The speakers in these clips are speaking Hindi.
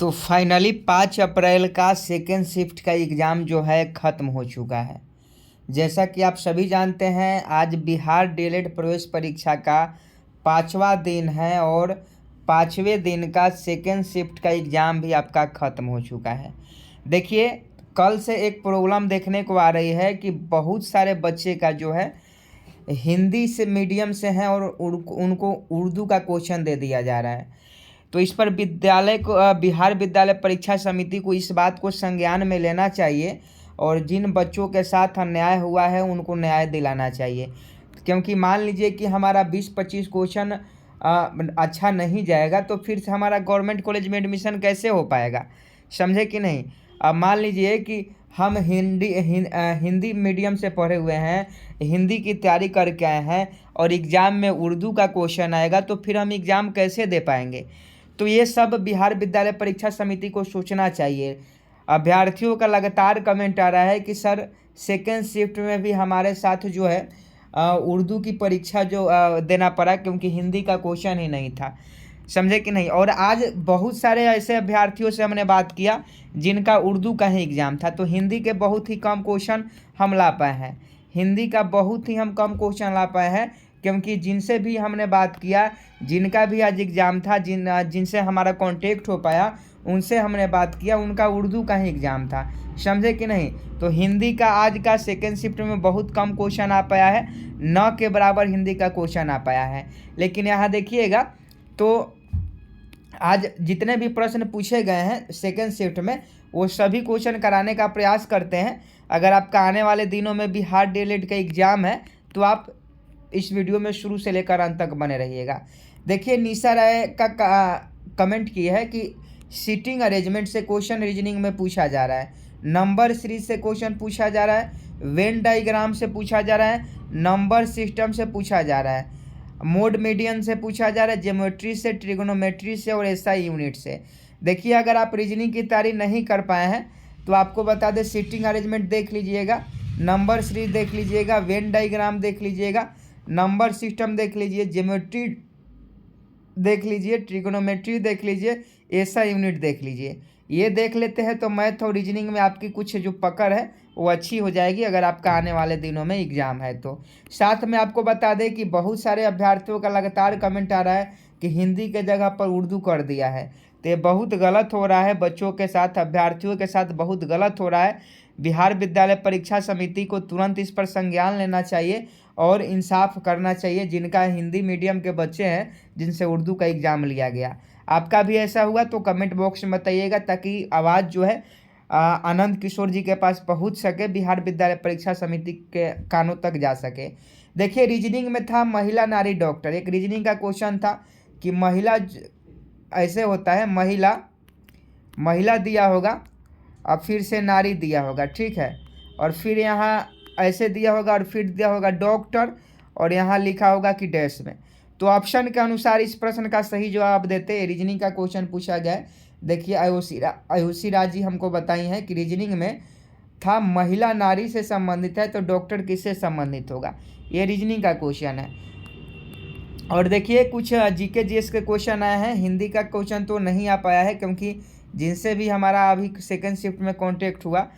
तो फाइनली 5 अप्रैल का सेकेंड शिफ्ट का एग्ज़ाम जो है ख़त्म हो चुका है। जैसा कि आप सभी जानते हैं, आज बिहार डीएलएड प्रवेश परीक्षा का 5वां दिन है और 5वें दिन का सेकेंड शिफ्ट का एग्ज़ाम भी आपका ख़त्म हो चुका है। देखिए, कल से एक प्रॉब्लम देखने को आ रही है कि बहुत सारे बच्चे का जो है हिंदी से मीडियम से हैं और उनको उर्दू का क्वेश्चन दे दिया जा रहा है। तो इस पर विद्यालय को बिहार विद्यालय परीक्षा समिति को इस बात को संज्ञान में लेना चाहिए और जिन बच्चों के साथ अन्याय हुआ है उनको न्याय दिलाना चाहिए। क्योंकि मान लीजिए कि हमारा 20-25 क्वेश्चन अच्छा नहीं जाएगा तो फिर से हमारा गवर्नमेंट कॉलेज में एडमिशन कैसे हो पाएगा, समझे कि नहीं। अब मान लीजिए कि हम हिंदी मीडियम से पढ़े हुए हैं, हिंदी की तैयारी करके आए हैं और एग्ज़ाम में उर्दू का क्वेश्चन आएगा तो फिर हम एग्ज़ाम कैसे दे पाएंगे। तो ये सब बिहार विद्यालय परीक्षा समिति को सोचना चाहिए। अभ्यर्थियों का लगातार कमेंट आ रहा है कि सर सेकेंड शिफ्ट में भी हमारे साथ जो है उर्दू की परीक्षा जो देना पड़ा क्योंकि हिंदी का क्वेश्चन ही नहीं था, समझे कि नहीं। और आज बहुत सारे ऐसे अभ्यर्थियों से हमने बात किया जिनका उर्दू का ही एग्ज़ाम था, तो हिंदी के बहुत ही कम क्वेश्चन हम ला पाए हैं, हिंदी का बहुत ही हम कम क्वेश्चन ला पाए हैं। क्योंकि जिनसे भी हमने बात किया, जिनका भी आज एग्ज़ाम था, जिनसे हमारा कांटेक्ट हो पाया, उनसे हमने बात किया, उनका उर्दू का ही एग्ज़ाम था, समझे कि नहीं। तो हिंदी का आज का सेकेंड शिफ्ट में बहुत कम क्वेश्चन आ पाया है, न के बराबर हिंदी का क्वेश्चन आ पाया है। लेकिन यहाँ देखिएगा तो आज जितने भी प्रश्न पूछे गए हैं सेकेंड शिफ्ट में वो सभी क्वेश्चन कराने का प्रयास करते हैं। अगर आपका आने वाले दिनों में बिहार डीएलएड का एग्ज़ाम है तो आप इस वीडियो में शुरू से लेकर अंत तक बने रहिएगा। देखिए, निशा राय का कमेंट किया है कि सीटिंग अरेंजमेंट से क्वेश्चन रीजनिंग में पूछा जा रहा है, नंबर सीरीज से क्वेश्चन पूछा जा रहा है, वेन डायग्राम से पूछा जा रहा है, नंबर सिस्टम से पूछा जा रहा है, मोड मीडियन से पूछा जा रहा है, ज्योमेट्री से, ट्रिग्नोमेट्री से और एसआई यूनिट से। देखिए, अगर आप रीजनिंग की तैयारी नहीं कर पाए हैं तो आपको बता दें, सीटिंग अरेंजमेंट देख लीजिएगा, नंबर सीरीज देख लीजिएगा, वेन डायग्राम देख लीजिएगा, नंबर सिस्टम देख लीजिए, ज्योमेट्री देख लीजिए, ट्रिग्नोमेट्री देख लीजिए, एसआई यूनिट देख लीजिए। ये देख लेते हैं तो मैथ और रीजनिंग में आपकी कुछ जो पकड़ है वो अच्छी हो जाएगी अगर आपका आने वाले दिनों में एग्ज़ाम है तो। साथ में आपको बता दें कि बहुत सारे अभ्यर्थियों का लगातार कमेंट आ रहा है कि हिंदी के जगह पर उर्दू कर दिया है, तो ये बहुत गलत हो रहा है। बच्चों के साथ, अभ्यर्थियों के साथ बहुत गलत हो रहा है। बिहार विद्यालय परीक्षा समिति को तुरंत इस पर संज्ञान लेना चाहिए और इंसाफ करना चाहिए जिनका हिंदी मीडियम के बच्चे हैं जिनसे उर्दू का एग्ज़ाम लिया गया। आपका भी ऐसा हुआ तो कमेंट बॉक्स में बताइएगा ताकि आवाज़ जो है आनंद किशोर जी के पास पहुंच सके, बिहार विद्यालय परीक्षा समिति के कानों तक जा सके। देखिए, रीजनिंग में था महिला नारी डॉक्टर। एक रीजनिंग का क्वेश्चन था कि महिला ऐसे होता है, महिला दिया होगा और फिर से नारी दिया होगा, ठीक है, और फिर यहाँ ऐसे दिया होगा और फिर दिया होगा डॉक्टर और यहाँ लिखा होगा कि डैश में। तो ऑप्शन के अनुसार इस प्रश्न का सही जवाब देते हैं। रीजनिंग का क्वेश्चन पूछा गया है। देखिए, आयुषी राज जी हमको बताई हैं कि रीजनिंग में था महिला नारी से संबंधित है तो डॉक्टर किससे संबंधित होगा, ये रीजनिंग का क्वेश्चन है। और देखिए, कुछ जीके जीएस के क्वेश्चन आए हैं। हिंदी का क्वेश्चन तो नहीं आ पाया है क्योंकि जिनसे भी हमारा अभी सेकेंड शिफ्ट में कॉन्टेक्ट हुआ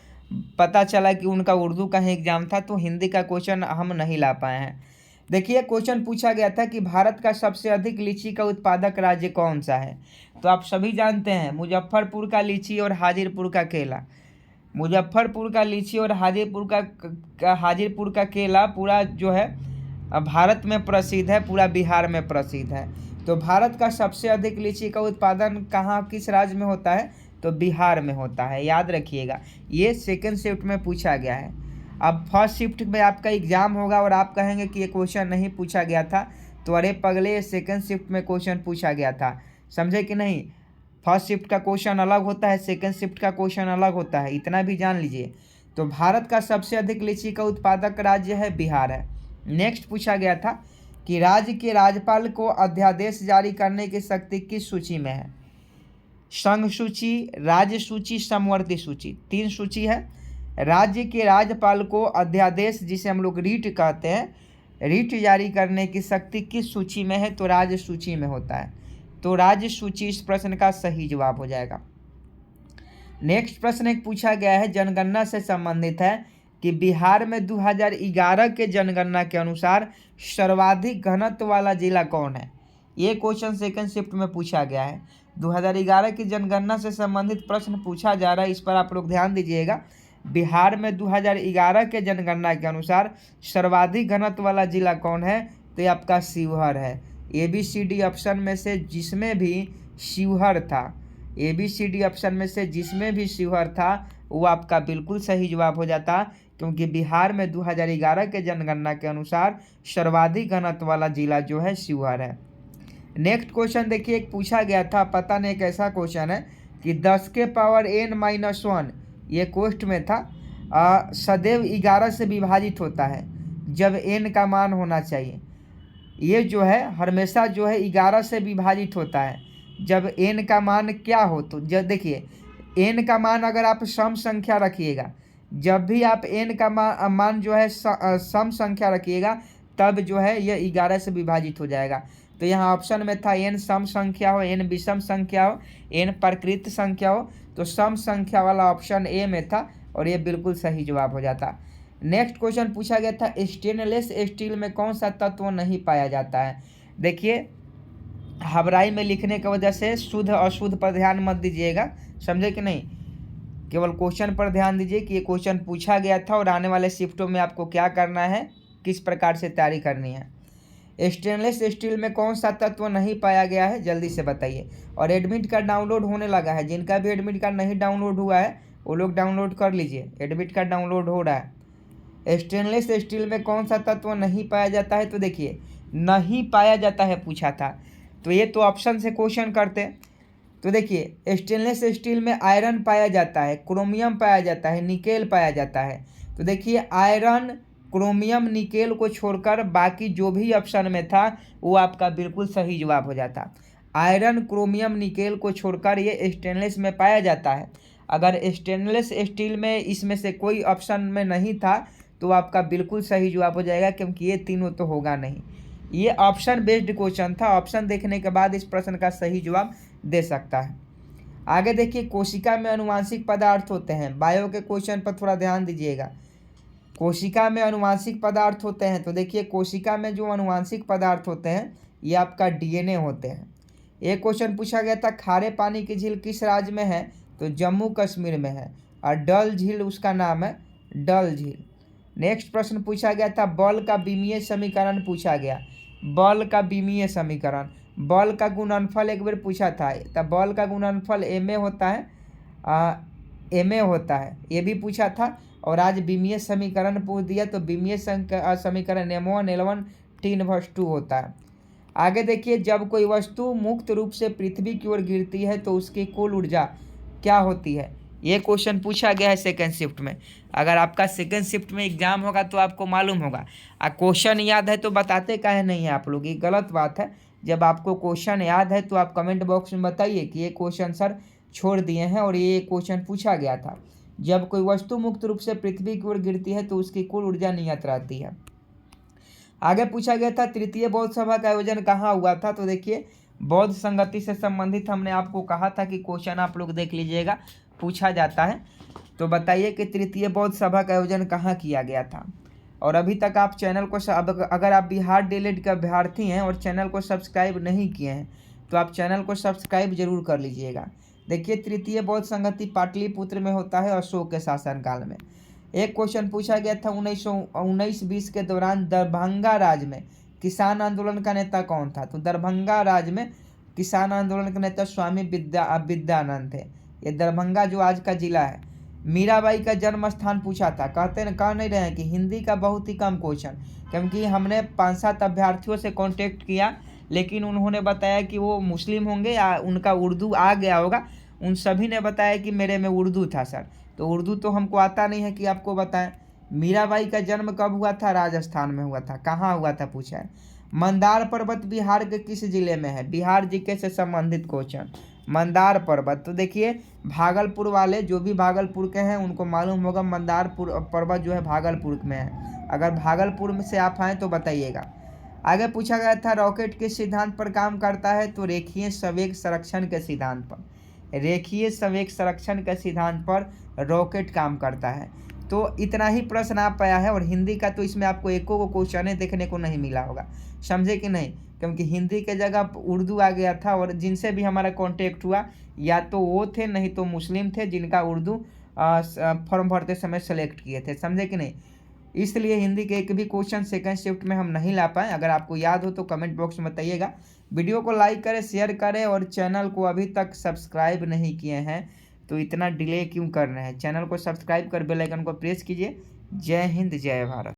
पता चला कि उनका उर्दू का ही एग्ज़ाम था, तो हिंदी का क्वेश्चन हम नहीं ला पाए हैं। देखिए, क्वेश्चन पूछा गया था कि भारत का सबसे अधिक लीची का उत्पादक राज्य कौन सा है। तो आप सभी जानते हैं, मुजफ्फरपुर का लीची और हाजीपुर का केला। मुजफ्फरपुर का लीची और हाजीपुर का केला पूरा जो है भारत में प्रसिद्ध है, पूरा बिहार में प्रसिद्ध है। तो भारत का सबसे अधिक लीची का उत्पादन कहाँ, किस राज्य में होता है, तो बिहार में होता है, याद रखिएगा। ये सेकेंड शिफ्ट में पूछा गया है। अब फर्स्ट शिफ्ट में आपका एग्ज़ाम होगा और आप कहेंगे कि ये क्वेश्चन नहीं पूछा गया था, तो अरे पगले, सेकेंड शिफ्ट में क्वेश्चन पूछा गया था, समझे कि नहीं। फर्स्ट शिफ्ट का क्वेश्चन अलग होता है, सेकेंड शिफ्ट का क्वेश्चन अलग होता है, इतना भी जान लीजिए। तो भारत का सबसे अधिक लीची का उत्पादक राज्य है बिहार है। नेक्स्ट पूछा गया था कि राज्य के राज्यपाल को अध्यादेश जारी करने की शक्ति किस सूची में है। संघ सूची, राज्य सूची, समवर्ती सूची, 3 सूची है। राज्य के राज्यपाल को अध्यादेश, जिसे हम लोग रीट कहते हैं, रीट जारी करने की शक्ति किस सूची में है, तो राज्य सूची में होता है। तो राज्य सूची इस प्रश्न का सही जवाब हो जाएगा। नेक्स्ट प्रश्न एक पूछा गया है, जनगणना से संबंधित है कि बिहार में 2011 के जनगणना के अनुसार सर्वाधिक घनत्व वाला जिला कौन है। ये क्वेश्चन सेकंड शिफ्ट में पूछा गया है। 2011 की जनगणना से संबंधित प्रश्न पूछा जा रहा है, इस पर आप लोग ध्यान दीजिएगा। बिहार में 2011 के जनगणना के अनुसार सर्वाधिक घनत्व वाला जिला कौन है, तो ये आपका शिवहर है। ABCD ऑप्शन में से जिसमें भी शिवहर था, ABCD ऑप्शन में से जिसमें भी शिवहर था वो आपका बिल्कुल सही जवाब हो जाता, क्योंकि बिहार में 2011 के जनगणना के अनुसार सर्वाधिक घनत्व वाला जिला जो है शिवहर है। नेक्स्ट क्वेश्चन देखिए, एक पूछा गया था, पता नहीं कैसा क्वेश्चन है कि 10 के पावर n-1 ये क्वेश्चन में था, सदैव 11 से विभाजित होता है जब n का मान होना चाहिए। ये जो है हमेशा जो है 11 से विभाजित होता है जब n का मान क्या हो। तो जब देखिए n का मान अगर आप सम संख्या रखिएगा, जब भी आप n का मान जो है सम संख्या रखिएगा तब जो है ये 11 से विभाजित हो जाएगा। तो यहाँ ऑप्शन में था n सम संख्या हो, n विषम संख्या हो, n प्रकृत संख्या हो, तो सम संख्या वाला ऑप्शन ए में था और ये बिल्कुल सही जवाब हो जाता। नेक्स्ट क्वेश्चन पूछा गया था, स्टेनलेस स्टील में कौन सा तत्व नहीं पाया जाता है। देखिए हबराई में लिखने की वजह से शुद्ध अशुद्ध पर ध्यान मत दीजिएगा, समझे कि नहीं, केवल क्वेश्चन पर ध्यान दीजिए कि ये क्वेश्चन पूछा गया था और आने वाले शिफ्टों में आपको क्या करना है, किस प्रकार से तैयारी करनी है। स्टेनलेस स्टील में कौन सा तत्व नहीं पाया गया है, जल्दी से बताइए। और एडमिट कार्ड डाउनलोड होने लगा है, जिनका भी एडमिट कार्ड नहीं डाउनलोड हुआ है वो लोग डाउनलोड कर लीजिए, एडमिट कार्ड डाउनलोड हो रहा है। स्टेनलेस स्टील में कौन सा तत्व नहीं पाया जाता है, तो देखिए नहीं पाया जाता है पूछा था, तो ये तो ऑप्शन से क्वेश्चन करते। तो देखिए स्टेनलेस स्टील में आयरन पाया जाता है, क्रोमियम पाया जाता है, निकेल पाया जाता है। तो देखिए आयरन, क्रोमियम, निकेल को छोड़कर बाकी जो भी ऑप्शन में था वो आपका बिल्कुल सही जवाब हो जाता। आयरन, क्रोमियम, निकेल को छोड़कर ये स्टेनलेस में पाया जाता है। अगर स्टेनलेस स्टील में इसमें से कोई ऑप्शन में नहीं था तो आपका बिल्कुल सही जवाब हो जाएगा, क्योंकि ये तीनों तो होगा नहीं। ये ऑप्शन बेस्ड क्वेश्चन था, ऑप्शन देखने के बाद इस प्रश्न का सही जवाब दे सकता है। आगे देखिए, कोशिका में अनुवांशिक पदार्थ होते हैं, बायो के क्वेश्चन पर थोड़ा ध्यान दीजिएगा। कोशिका में अनुवांशिक पदार्थ होते हैं, तो देखिए कोशिका में जो अनुवांशिक पदार्थ होते हैं ये आपका DNA होते हैं। एक क्वेश्चन पूछा गया था, खारे पानी की झील किस राज्य में है, तो जम्मू कश्मीर में है, और डल झील उसका नाम है, डल झील। नेक्स्ट प्रश्न पूछा गया था, बल का विमीय समीकरण पूछा गया, बल का विमीय समीकरण, बल का गुणनफल एक बार पूछा था, तब बल का गुणनफल ma होता है, ma होता है, ये भी पूछा था। और आज विमीय समीकरण पूछ दिया, तो विमीय समीकरण m1 L1 T/2 होता है। आगे देखिए, जब कोई वस्तु मुक्त रूप से पृथ्वी की ओर गिरती है तो उसकी कुल ऊर्जा क्या होती है, ये क्वेश्चन पूछा गया है सेकंड शिफ्ट में। अगर आपका सेकंड शिफ्ट में एग्जाम होगा तो आपको मालूम होगा, क्वेश्चन याद है तो बताते काहे नहीं है आप लोग, ये गलत बात है। जब आपको क्वेश्चन याद है तो आप कमेंट बॉक्स में बताइए कि ये क्वेश्चन सर छोड़ दिए हैं और ये क्वेश्चन पूछा गया था। जब कोई वस्तु मुक्त रूप से पृथ्वी की ओर गिरती है तो उसकी कुल ऊर्जा नियत रहती है। आगे पूछा गया था, तृतीय बौद्ध सभा का आयोजन कहाँ हुआ था, तो देखिए बौद्ध संगति से संबंधित हमने आपको कहा था कि क्वेश्चन आप लोग देख लीजिएगा, पूछा जाता है। तो बताइए कि तृतीय बौद्ध सभा का आयोजन कहाँ किया गया था। और अभी तक आप चैनल को अगर आप बिहार डीएलएड के अभ्यर्थी हैं और चैनल को सब्सक्राइब नहीं किए हैं तो आप चैनल को सब्सक्राइब जरूर कर लीजिएगा। देखिए तृतीय बौद्ध संगति पाटलिपुत्र में होता है अशोक के शासनकाल में। एक क्वेश्चन पूछा गया था 1919-20 के दौरान दरभंगा राज्य में किसान आंदोलन का नेता कौन था, तो दरभंगा राज्य में किसान आंदोलन के नेता स्वामी विद्यानंद थे। ये दरभंगा जो आज का जिला है। मीराबाई का जन्म स्थान पूछा था, कह नहीं रहे हैं कि हिंदी का बहुत ही कम क्वेश्चन, क्योंकि हमने 5-7 अभ्यर्थियों से कांटेक्ट किया लेकिन उन्होंने बताया कि वो मुस्लिम होंगे या उनका उर्दू आ गया होगा। उन सभी ने बताया कि मेरे में उर्दू था सर, तो उर्दू तो हमको आता नहीं है कि आपको बताएं। मीराबाई का जन्म कब हुआ था, राजस्थान में हुआ था। कहाँ हुआ था पूछा है। मंदार पर्वत बिहार के किस जिले में है, बिहार जीके से संबंधित क्वेश्चन। मंदार पर्वत, तो देखिए भागलपुर वाले जो भी भागलपुर के हैं उनको मालूम होगा मंदार पर्वत जो है भागलपुर में है। अगर भागलपुर में से आप आएँ तो बताइएगा। आगे पूछा गया था रॉकेट किस सिद्धांत पर काम करता है, तो रेखीय संवेग संरक्षण के सिद्धांत पर। रेखीय संवेग संरक्षण के सिद्धांत पर रॉकेट काम करता है। तो इतना ही प्रश्न आ पाया है, और हिंदी का तो इसमें आपको एको को क्वेश्चन देखने को नहीं मिला होगा, समझे कि नहीं, क्योंकि हिंदी के जगह उर्दू आ गया था। और जिनसे भी हमारा कांटेक्ट हुआ या तो वो थे, नहीं तो मुस्लिम थे, जिनका उर्दू फॉर्म भरते समय सेलेक्ट किए थे, समझे कि नहीं। इसलिए हिंदी के एक भी क्वेश्चन सेकंड शिफ्ट में हम नहीं ला पाए। अगर आपको याद हो तो कमेंट बॉक्स में बताइएगा। वीडियो को लाइक करें, शेयर करें, और चैनल को अभी तक सब्सक्राइब नहीं किए हैं तो इतना डिले क्यों कर रहे हैं। चैनल को सब्सक्राइब कर बेल आइकन को प्रेस कीजिए। जय हिंद, जय भारत।